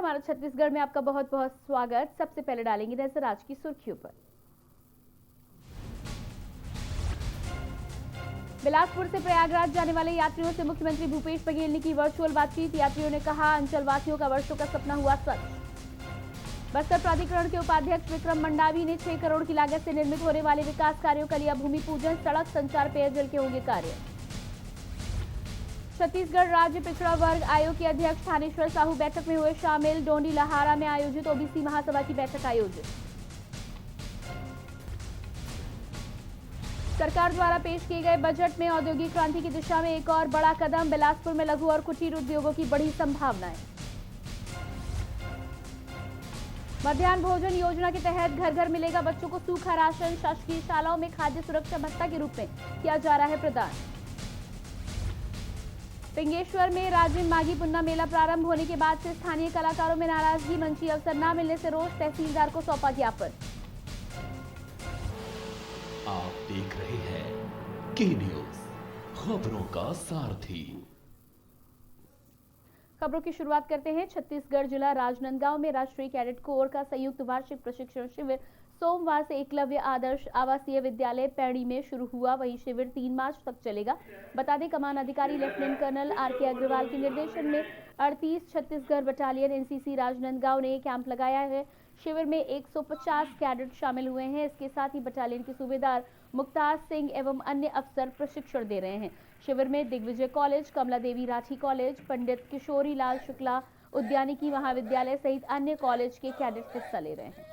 हमारा छत्तीसगढ़ में आपका बहुत बहुत स्वागत। सबसे पहले डालेंगे नजर आज की सुर्खियों पर। बिलासपुर से प्रयागराज जाने वाले यात्रियों से मुख्यमंत्री भूपेश बघेल ने की वर्चुअल बातचीत। यात्रियों ने कहा, अंचलवासियों का वर्षों का सपना हुआ सच। बस्तर प्राधिकरण के उपाध्यक्ष विक्रम मंडावी ने 6 करोड़ की लागत से निर्मित होने वाले विकास कार्यों का लिया भूमि पूजन। सड़क, संचार, पेयजल के होंगे कार्य। छत्तीसगढ़ राज्य पिछड़ा वर्ग आयोग के अध्यक्ष थानेश्वर साहू बैठक में हुए शामिल। डोंडी लहारा में आयोजित ओबीसी महासभा की बैठक आयोजित। सरकार द्वारा पेश किए गए बजट में औद्योगिक क्रांति की दिशा में एक और बड़ा कदम। बिलासपुर में लघु और कुटीर उद्योगों की बढ़ी संभावनाएं। मध्याह्न भोजन योजना के तहत घर घर मिलेगा बच्चों को सूखा राशन। शासकीय शालाओं में खाद्य सुरक्षा भत्ता के रूप में किया जा रहा है प्रदान। पिंगेश्वर में राज्य माघी पुन्ना मेला प्रारंभ होने के बाद से स्थानीय कलाकारों में नाराजगी। मंची अवसर न मिलने से रोष, तहसीलदार को सौंपा ज्ञापन। आप देख रहे हैं के न्यूज, खबरों का सारथी। खबरों की शुरुआत करते हैं। छत्तीसगढ़ जिला राजनांदगांव में राष्ट्रीय कैडेट कोर का संयुक्त वार्षिक प्रशिक्षण शिविर सोमवार से एकलव्य आदर्श आवासीय विद्यालय पैड़ी में शुरू हुआ। वही शिविर 3 मार्च तक चलेगा। बता दें, कमान अधिकारी लेफ्टिनेंट कर्नल आर.के. अग्रवाल के निर्देशन में 38 छत्तीसगढ़ बटालियन एनसीसी राजनांदगांव ने कैंप लगाया है। शिविर में 150 कैडेट शामिल हुए हैं। इसके साथ ही बटालियन के सूबेदार मुख्तार सिंह एवं अन्य अफसर प्रशिक्षण दे रहे हैं। शिविर में दिग्विजय कॉलेज, कमला देवी राठी कॉलेज, पंडित किशोरी लाल शुक्ला उद्यानिकी महाविद्यालय सहित अन्य कॉलेज के कैडेट हिस्सा ले रहे हैं।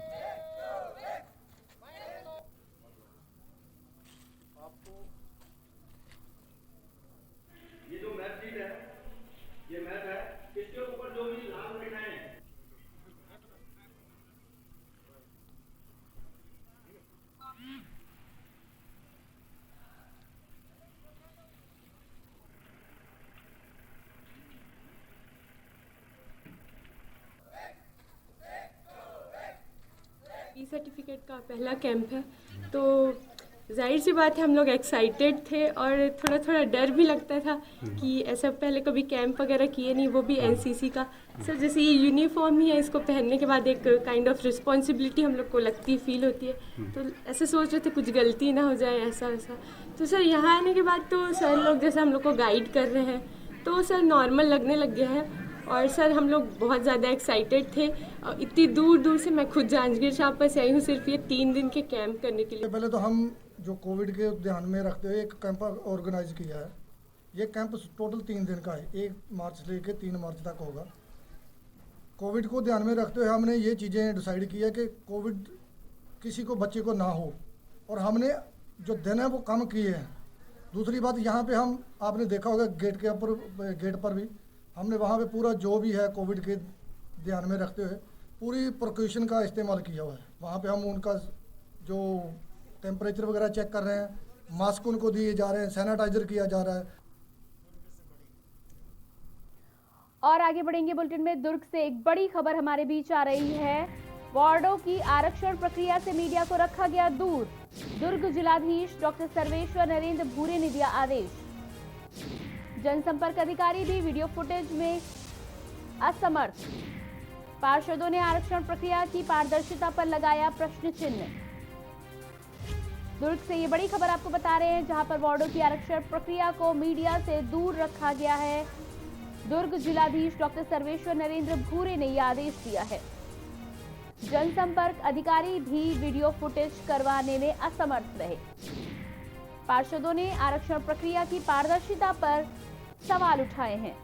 ये जो मैथ शीट है, ये मैथ है, इसके ऊपर जो भी नाम लिखा है सर्टिफिकेट का पहला कैंप है, तो जाहिर सी बात है हम लोग एक्साइटेड थे और थोड़ा थोड़ा डर भी लगता था कि ऐसा पहले कभी कैंप वगैरह किए नहीं, वो भी एनसीसी का। सर जैसे ये यूनिफॉर्म ही है, इसको पहनने के बाद एक काइंड ऑफ रिस्पॉन्सिबिलिटी हम लोग को लगती, फील होती है। तो ऐसे सोच रहे थे कुछ गलती ना हो जाए, ऐसा वैसा। तो सर यहाँ आने के बाद तो सर लोग जैसे हम लोग को गाइड कर रहे हैं, तो सर नॉर्मल लगने लग गया है। और सर हम लोग बहुत ज़्यादा एक्साइटेड थे। इतनी दूर दूर से मैं खुद जांजगीर चांपा से आई हूँ सिर्फ ये 3 दिन के कैंप करने के लिए। पहले तो हम जो कोविड के ध्यान में रखते हुए एक कैंप ऑर्गेनाइज किया है। ये कैंप टोटल 3 दिन का है, 1 मार्च से लेकर 3 मार्च तक होगा। कोविड को ध्यान में रखते हुए हमने ये चीज़ें डिसाइड की है कि कोविड किसी को बच्चे को ना हो, और हमने जो दिन है वो कम किए हैं। दूसरी बात, यहाँ पे हम आपने देखा होगा गेट पर भी हमने वहाँ पे पूरा जो भी है कोविड के ध्यान में रखते हुए पूरी प्रिकॉशन का इस्तेमाल किया हुआ है। वहाँ पे हम उनका जो टेम्परेचर वगैरह चेक कर रहे हैं, मास्क उनको दिए जा रहे हैं, सैनिटाइजर किया जा रहा है। और आगे बढ़ेंगे बुलेटिन में। दुर्ग से एक बड़ी खबर हमारे बीच आ रही है। वार्डों की आरक्षण प्रक्रिया से मीडिया को रखा गया दूर। दुर्ग जिलाधीश डॉक्टर सर्वेश्वर नरेंद्र भूरे ने दिया आदेश। जनसंपर्क अधिकारी भी वीडियो फुटेज में असमर्थ। पार्षदों ने आरक्षण प्रक्रिया की पारदर्शिता पर लगाया प्रश्न चिन्ह। दुर्ग से ये बड़ी खबर आपको बता रहे हैं, जहां पर वार्डों की आरक्षण प्रक्रिया को मीडिया से दूर रखा गया है। दुर्ग जिलाधीश डॉक्टर सर्वेश्वर नरेंद्र भूरे ने यह आदेश दिया है। जनसंपर्क अधिकारी भी वीडियो फुटेज करवाने में असमर्थ रहे। पार्षदों ने आरक्षण प्रक्रिया की पारदर्शिता पर सवाल उठाए हैं।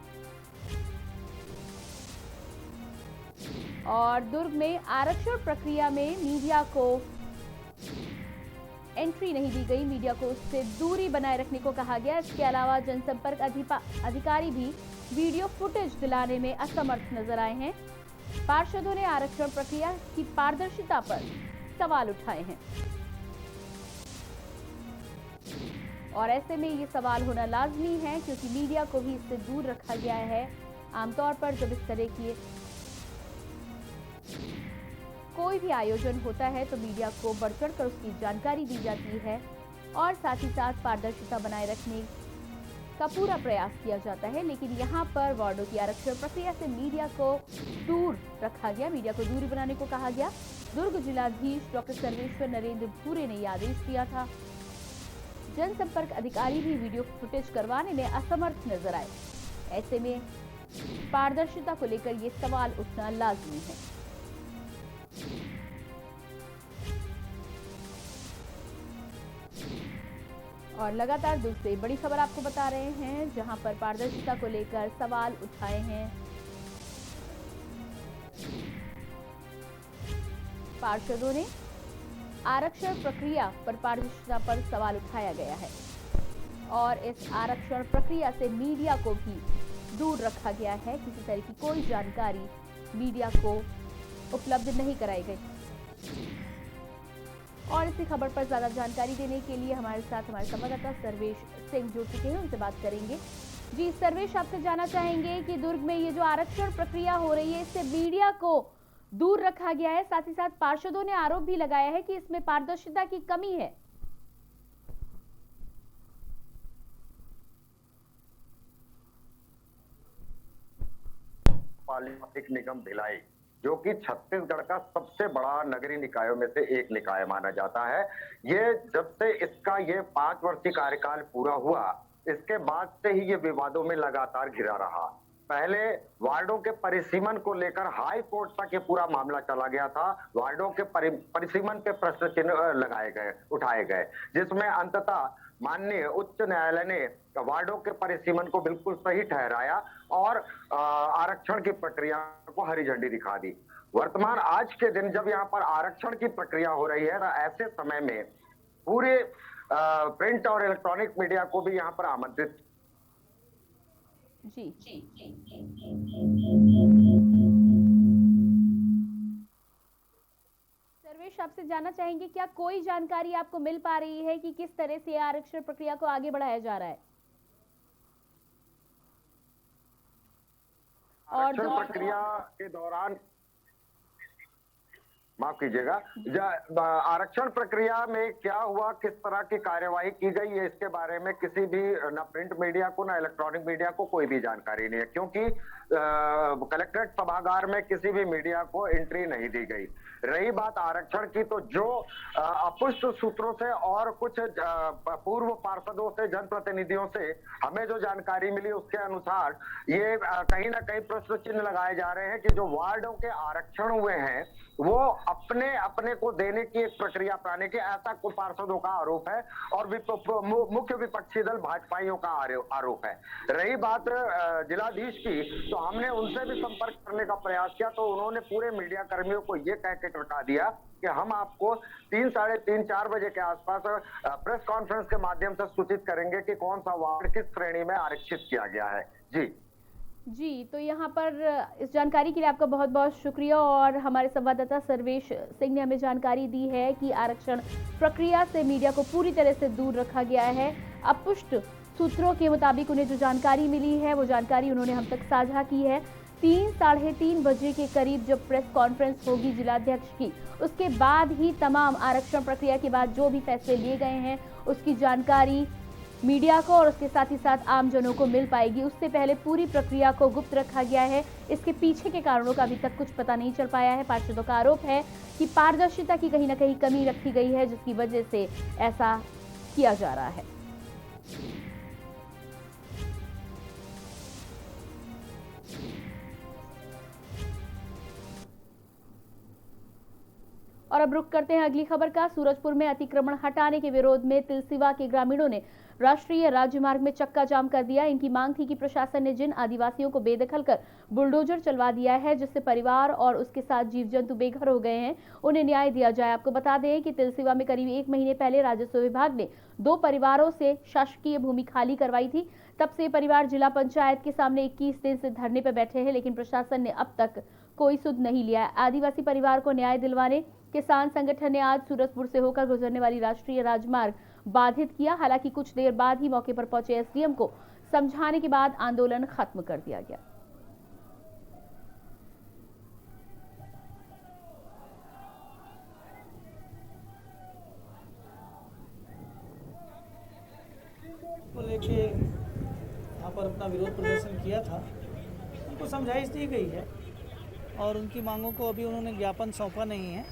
और दुर्ग में आरक्षण प्रक्रिया में मीडिया को एंट्री नहीं दी गई, मीडिया को उससे दूरी बनाए रखने को कहा गया। इसके अलावा जनसंपर्क अधिकारी भी वीडियो फुटेज दिलाने में असमर्थ नजर आए हैं। पार्षदों ने आरक्षण प्रक्रिया की पारदर्शिता पर सवाल उठाए हैं और ऐसे में ये सवाल होना लाजमी है, क्योंकि मीडिया को भी इससे दूर रखा गया है। आमतौर पर जब इस तरह की कोई भी आयोजन होता है तो मीडिया को बढ़ चढ़ कर उसकी जानकारी दी जाती है और साथ ही साथ पारदर्शिता बनाए रखने का पूरा प्रयास किया जाता है, लेकिन यहाँ पर वार्डों की आरक्षण प्रक्रिया से मीडिया को दूर रखा गया, मीडिया को दूरी बनाने को कहा गया। दुर्ग जिलाधीश डॉक्टर सर्वेश्वर नरेंद्र भूरे ने यह आदेश दिया था। जनसंपर्क अधिकारी भी वीडियो फुटेज करवाने में असमर्थ नजर आए। ऐसे में पारदर्शिता को लेकर ये सवाल उठना लाजमी है। और लगातार दूसरी बड़ी खबर आपको बता रहे हैं, जहां पर पारदर्शिता को लेकर सवाल उठाए हैं। पार्षदों ने आरक्षण प्रक्रिया पर पारदर्शिता पर सवाल उठाया गया है और इस आरक्षण प्रक्रिया से मीडिया को भी दूर रखा गया है। किसी तरह की कोई जानकारी मीडिया को उपलब्ध नहीं कराई गई। और इसी खबर पर ज्यादा जानकारी देने के लिए हमारे साथ हमारे संवाददाता सर्वेश सिंह जुड़ चुके हैं, उनसे बात करेंगे। जी सर्वेश, आपसे जानना चाहेंगे कि दुर्ग में ये जो आरक्षण प्रक्रिया हो रही है, इससे मीडिया को दूर रखा गया है, साथ ही साथ पार्षदों ने आरोप भी लगाया है कि इसमें पारदर्शिता की कमी है। पालिका निगम भिलाई, जो कि छत्तीसगढ़ का सबसे बड़ा नगरीय निकायों में से एक निकाय माना जाता है। ये जब से इसका ये 5 वर्षीय कार्यकाल पूरा हुआ, इसके बाद से ही ये विवादों में लगातार घिरा रहा। पहले वार्डों के परिसीमन को लेकर हाई कोर्ट तक ये पूरा मामला चला गया था। वार्डों के परिसीमन पे प्रश्न चिन्ह उठाए गए, जिसमें अंततः माननीय उच्च न्यायालय ने वार्डों के परिसीमन को बिल्कुल सही ठहराया और आरक्षण की प्रक्रिया को हरी झंडी दिखा दी। वर्तमान आज के दिन जब यहाँ पर आरक्षण की प्रक्रिया हो रही है, तो ऐसे समय में पूरे प्रिंट और इलेक्ट्रॉनिक मीडिया को भी यहाँ पर आमंत्रित। जी सर्वेश, आपसे जानना चाहेंगे, क्या कोई जानकारी आपको मिल पा रही है कि किस तरह से आरक्षण प्रक्रिया को आगे बढ़ाया जा रहा है? आरक्षण प्रक्रिया के दौरान, माफ कीजिएगा, आरक्षण प्रक्रिया में क्या हुआ, किस तरह की कार्यवाही की गई है, इसके बारे में किसी भी न प्रिंट मीडिया को न इलेक्ट्रॉनिक मीडिया को कोई भी जानकारी नहीं है, क्योंकि कलेक्ट्रेट सभागार में किसी भी मीडिया को एंट्री नहीं दी गई। रही बात आरक्षण की, तो जो अपुष्ट सूत्रों से और कुछ पूर्व पार्षदों से, जनप्रतिनिधियों से हमें जो जानकारी मिली, उसके अनुसार ये कहीं ना कहीं प्रश्न चिन्ह लगाए जा रहे हैं कि जो वार्डों के आरक्षण हुए हैं वो अपने अपने को देने की एक प्रक्रिया अपनाने के, ऐसा कुछ पार्षदों का आरोप है और मुख्य विपक्षी दल भाजपाइयों का आरोप है। रही बात जिलाधीश की, तो हमने उनसे भी संपर्क करने का प्रयास किया, तो उन्होंने पूरे मीडिया कर्मियों को ये कह के कटा दिया कि हम आपको 3, साढ़े 3, 4 बजे के आसपास प्रेस कॉन्फ्रेंस के माध्यम से सूचित करेंगे कि कौन सा वार्ड किस श्रेणी में आरक्षित किया गया है। जी, तो यहाँ पर इस जानकारी के लिए आपका बहुत बहुत शुक्रिया। और हमारे संवाददाता सर्वेश सिंह ने हमें जानकारी दी है कि आरक्षण प्रक्रिया से मीडिया को पूरी तरह से दूर रखा गया है। अपुष्ट सूत्रों के मुताबिक उन्हें जो जानकारी मिली है, वो जानकारी उन्होंने हम तक साझा की है। 3, साढ़े 3 बजे के करीब जब प्रेस कॉन्फ्रेंस होगी जिलाध्यक्ष की, उसके बाद ही तमाम आरक्षण प्रक्रिया के बाद जो भी फैसले लिए गए हैं उसकी जानकारी मीडिया को और उसके साथ ही साथ आमजनों को मिल पाएगी। उससे पहले पूरी प्रक्रिया को गुप्त रखा गया है। इसके पीछे के कारणों का अभी तक कुछ पता नहीं चल पाया है। पार्षदों का आरोप है कि पारदर्शिता की कहीं ना कहीं कमी रखी गई है, जिसकी वजह से ऐसा किया जा रहा है। और अब रुक करते हैं अगली खबर का। सूरजपुर में अतिक्रमण हटाने के विरोध में तिलसिवा के ग्रामीणों ने राष्ट्रीय राजमार्ग में चक्का जाम कर दिया। इनकी मांग थी कि प्रशासन ने जिन आदिवासियों को बेदखल कर बुलडोजर चलवा दिया है, जिससे परिवार और उसके साथ जीव जंतु बेघर हो गए हैं, उन्हें न्याय दिया जाए। आपको बता दें कि तिलसिवा में करीब 1 महीने पहले राजस्व विभाग ने 2 परिवारों से शासकीय भूमि खाली करवाई थी। तब से परिवार जिला पंचायत के सामने 21 दिन से धरने पर बैठे हैं, लेकिन प्रशासन ने अब तक कोई सुध नहीं लिया। आदिवासी परिवार को न्याय दिलवाने किसान संगठन ने आज सूरजपुर से होकर गुजरने वाली राष्ट्रीय राजमार्ग बाधित किया। हालांकि कुछ देर बाद ही मौके पर पहुंचे एसडीएम को समझाने के बाद आंदोलन खत्म कर दिया गया। को लेके अपना विरोध प्रदर्शन किया था, उनको समझाइश दी गई है और उनकी मांगों को अभी उन्होंने ज्ञापन सौंपा नहीं है।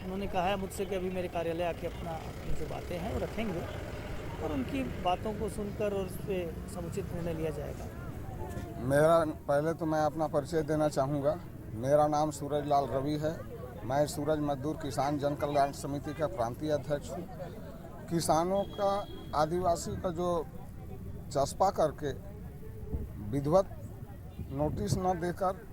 उन्होंने कहा है मुझसे कि अभी मेरे कार्यालय आके अपनी जो बातें हैं वो रखेंगे और उनकी बातों को सुनकर और उस पर समुचित निर्णय लिया जाएगा। पहले तो मैं अपना परिचय देना चाहूँगा। मेरा नाम सूरज लाल रवि है। मैं सूरज मजदूर किसान जन कल्याण समिति का प्रांतीय अध्यक्ष हूँ। किसानों का, आदिवासी का जो चस्पा करके विधिवत नोटिस न देकर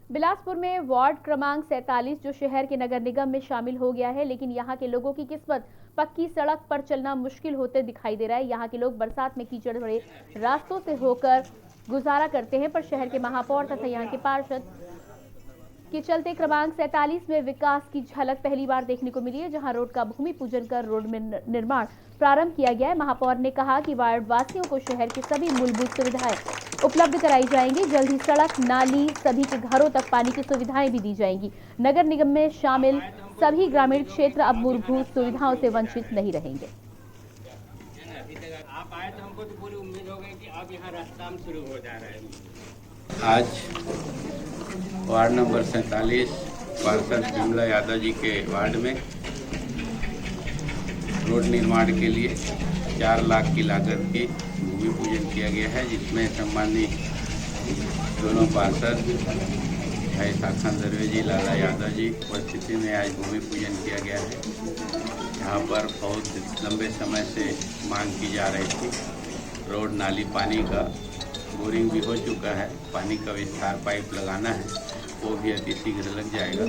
बिलासपुर में वार्ड क्रमांक 47 जो शहर के नगर निगम में शामिल हो गया है, लेकिन यहां के लोगों की किस्मत पक्की सड़क पर चलना मुश्किल होते दिखाई दे रहा है। यहां के लोग बरसात में कीचड़ भरे रास्तों से होकर गुजारा करते हैं, पर शहर के महापौर तथा यहां के पार्षद के चलते क्रमांक 47 में विकास की झलक पहली बार देखने को मिली है, जहां रोड का भूमि पूजन कर रोड में निर्माण प्रारंभ किया गया है। महापौर ने कहा कि वार्ड वासियों को शहर की सभी मूलभूत सुविधाएं उपलब्ध कराई जाएंगी। जल्द ही सड़क, नाली, सभी के घरों तक पानी की सुविधाएं भी दी जाएंगी। नगर निगम में शामिल सभी ग्रामीण क्षेत्र अब मूलभूत सुविधाओं से वंचित नहीं रहेंगे। आप आए तो हमको तो पूरी उम्मीद हो गई कि अब यहाँ रास्ता शुरू हो जा रहा है। आज वार्ड नंबर 47 पार्षद विमला यादव जी के वार्ड में रोड निर्माण के लिए 4 लाख की लागत की भूमि पूजन किया गया है, जिसमें सम्मानित दोनों पार्षद भाई साखन दरवे जी, लाला यादव जी उपस्थिति में आज भूमि पूजन किया गया है। यहाँ पर बहुत लंबे समय से मांग की जा रही थी। रोड, नाली, पानी का बोरिंग भी हो चुका है। पानी का विस्तार पाइप लगाना है, वो भी अति शीघ्र लग जाएगा।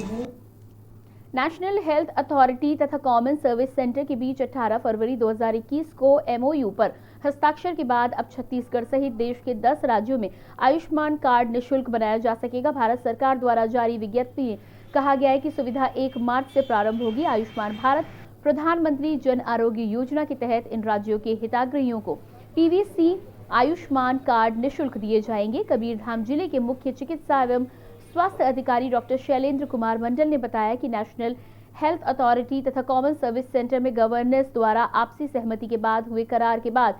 नेशनल हेल्थ अथॉरिटी तथा कॉमन सर्विस सेंटर के बीच 18 फरवरी 2021 को एमओयू पर हस्ताक्षर के बाद अब छत्तीसगढ़ सहित देश के 10 राज्यों में आयुष्मान कार्ड निःशुल्क बनाया जा सकेगा। भारत सरकार द्वारा जारी विज्ञप्ति में कहा गया है कि सुविधा 1 मार्च से प्रारंभ होगी। आयुष्मान भारत प्रधानमंत्री जन आरोग्य योजना के तहत इन राज्यों के हितग्राहियों को पीवीसी आयुष्मान कार्ड निःशुल्क दिए जाएंगे। कबीरधाम जिले के मुख्य चिकित्सा एवं स्वास्थ्य अधिकारी डॉक्टर शैलेंद्र कुमार मंडल ने बताया कि नेशनल हेल्थ अथॉरिटी तथा कॉमन सर्विस सेंटर में गवर्नेंस द्वारा आपसी सहमति के बाद हुए करार के बाद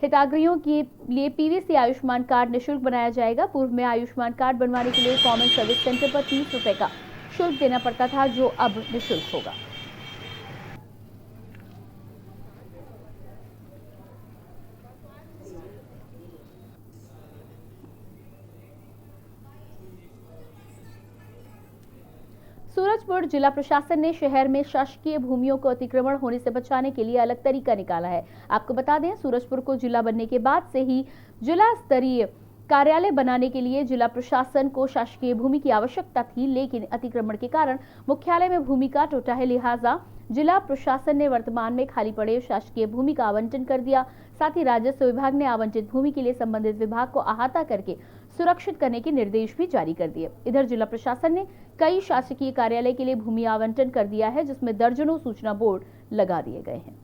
हितग्राहियों के लिए पीवीसी आयुष्मान कार्ड निःशुल्क बनाया जाएगा। पूर्व में आयुष्मान कार्ड बनवाने के लिए कॉमन सर्विस सेंटर पर 30 रुपए का शुल्क देना पड़ता था, जो अब निःशुल्क होगा। सूरजपुर जिला प्रशासन ने शहर में शासकीय भूमियों को अतिक्रमण होने से बचाने के लिए अलग तरीका निकाला है। आपको बता दें, सूरजपुर को जिला बनने के बाद से ही जिला स्तरीय कार्यालय बनाने के लिए जिला प्रशासन को शासकीय भूमि की आवश्यकता थी, लेकिन अतिक्रमण के कारण मुख्यालय में भूमि का टूटा है। लिहाजा जिला प्रशासन ने वर्तमान में खाली पड़े शासकीय भूमि का आवंटन कर दिया। साथ ही राजस्व विभाग ने आवंटित भूमि के लिए संबंधित विभाग को अहाता करके सुरक्षित करने के निर्देश भी जारी कर दिए। इधर जिला प्रशासन ने कई शासकीय कार्यालय के लिए भूमि आवंटन कर दिया है, जिसमें दर्जनों सूचना बोर्ड लगा दिए गए हैं।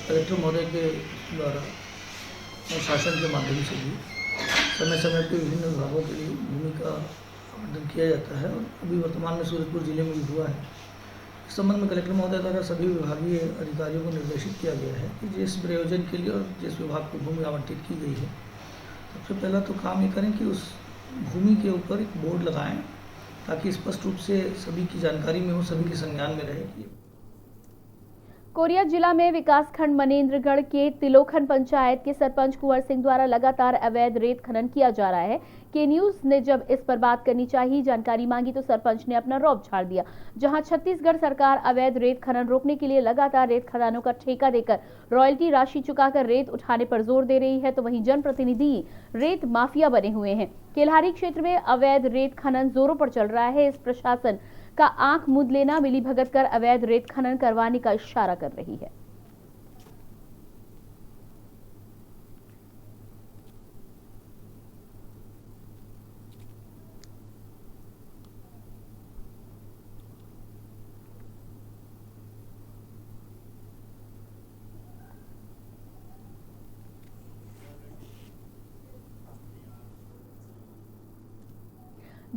कलेक्टर महोदय के द्वारा और शासन के माध्यम से भी समय समय पर विभिन्न विभागों के लिए भूमि का आवंटन किया जाता है और अभी वर्तमान में सूरजपुर जिले में भी हुआ है। इस संबंध में कलेक्टर महोदय द्वारा सभी विभागीय अधिकारियों को निर्देशित किया गया है कि जिस प्रयोजन के लिए और जिस विभाग को भूमि आवंटित की गई है, सबसे पहला तो काम ये करें कि उस भूमि के ऊपर एक बोर्ड लगाएं, ताकि स्पष्ट रूप से सभी की जानकारी में हो, सभी के संज्ञान में रहे कि कोरिया जिला में विकासखंड मनेन्द्रगढ़ के तिलोखन पंचायत के सरपंच कुंवर सिंह द्वारा लगातार अवैध रेत खनन किया जा रहा है। के न्यूज ने जब इस पर बात करनी चाहिए, जानकारी मांगी, तो सरपंच ने अपना रौब झाड़ दिया। जहां छत्तीसगढ़ सरकार अवैध रेत खनन रोकने के लिए लगातार रेत खदानों का ठेका देकर रॉयल्टी राशि चुकाकर रेत उठाने पर जोर दे रही है, तो वहीं जनप्रतिनिधि रेत माफिया बने हुए हैं। केल्हारी क्षेत्र में अवैध रेत खनन जोरों पर चल रहा है। इस प्रशासन का आंख मूंद लेना मिलीभगत कर अवैध रेत खनन करवाने का इशारा कर रही है।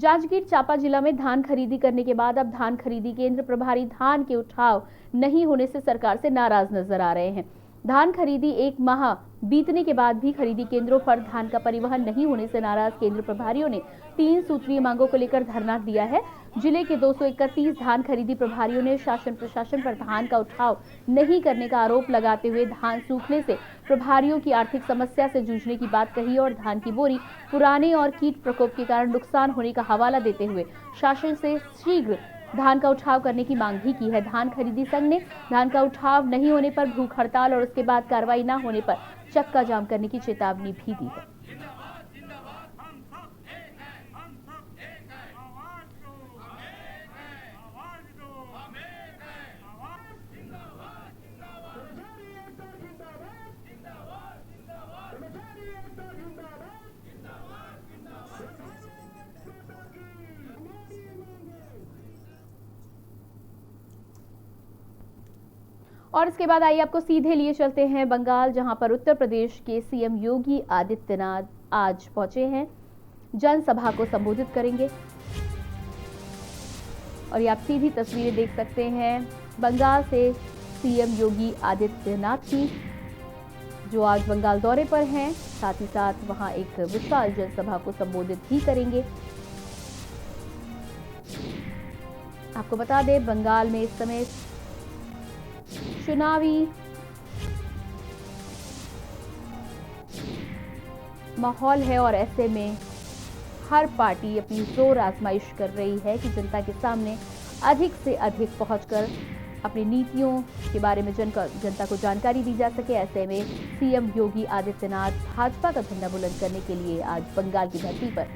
जांजगीर चांपा जिला में धान खरीदी करने के बाद अब धान खरीदी केंद्र प्रभारी धान के उठाव नहीं होने से सरकार से नाराज नजर आ रहे हैं। धान खरीदी एक माह बीतने के बाद भी खरीदी केंद्रों पर धान का परिवहन नहीं होने से नाराज केंद्र प्रभारियों ने 3 सूत्रीय मांगों को लेकर धरना दिया है। जिले के 231 धान खरीदी प्रभारियों ने शासन प्रशासन पर धान का उठाव नहीं करने का आरोप लगाते हुए धान सूखने से प्रभारियों की आर्थिक समस्या से जूझने की बात कही और धान की बोरी पुराने और कीट प्रकोप के कारण नुकसान होने का हवाला देते हुए शासन से शीघ्र धान का उठाव करने की मांग भी की है। धान खरीदी संघ ने धान का उठाव नहीं होने पर भूख हड़ताल और उसके बाद कार्रवाई न होने पर चक्का जाम करने की चेतावनी भी दी है। और इसके बाद आइए आपको सीधे लिए चलते हैं बंगाल, जहां पर उत्तर प्रदेश के सीएम योगी आदित्यनाथ आज पहुंचे हैं, जनसभा को संबोधित करेंगे। और ये आप सीधी तस्वीरें देख सकते हैं बंगाल से सीएम योगी आदित्यनाथ की, जो आज बंगाल दौरे पर हैं। साथ ही साथ वहां एक विशाल जनसभा को संबोधित भी करेंगे। आपको बता दें, बंगाल में इस समय चुनावी माहौल है और ऐसे में हर पार्टी अपनी जोर आजमाइश कर रही है कि जनता के सामने अधिक से अधिक पहुंचकर अपनी नीतियों के बारे में जनता को जानकारी दी जा सके। ऐसे में सीएम योगी आदित्यनाथ भाजपा का झंडा बुलंद करने के लिए आज बंगाल की धरती पर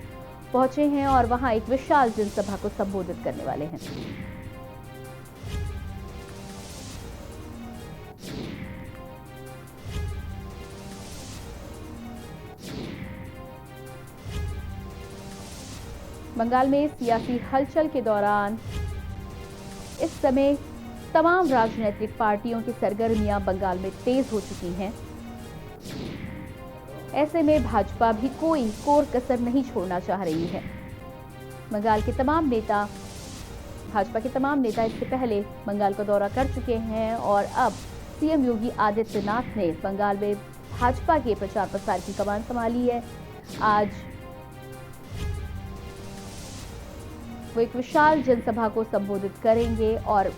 पहुंचे हैं और वहां एक विशाल जनसभा को संबोधित करने वाले हैं। बंगाल में सियासी हलचल के दौरान इस समय तमाम राजनीतिक पार्टियों की सरगर्मियां बंगाल में तेज हो चुकी हैं। ऐसे में भाजपा भी कोई कोर कसर नहीं छोड़ना चाह रही है। बंगाल के तमाम नेता, भाजपा के तमाम नेता इससे पहले बंगाल का दौरा कर चुके हैं और अब सीएम योगी आदित्यनाथ ने बंगाल में भाजपा के प्रचार प्रसार की कमान संभाली है। आज वो एक विशाल जनसभा को संबोधित करेंगे और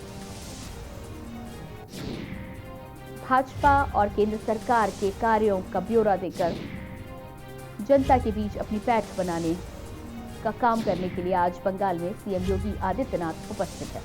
भाजपा और केंद्र सरकार के कार्यों का ब्यौरा देकर जनता के बीच अपनी पैठ बनाने का काम करने के लिए आज बंगाल में सीएम योगी आदित्यनाथ उपस्थित है।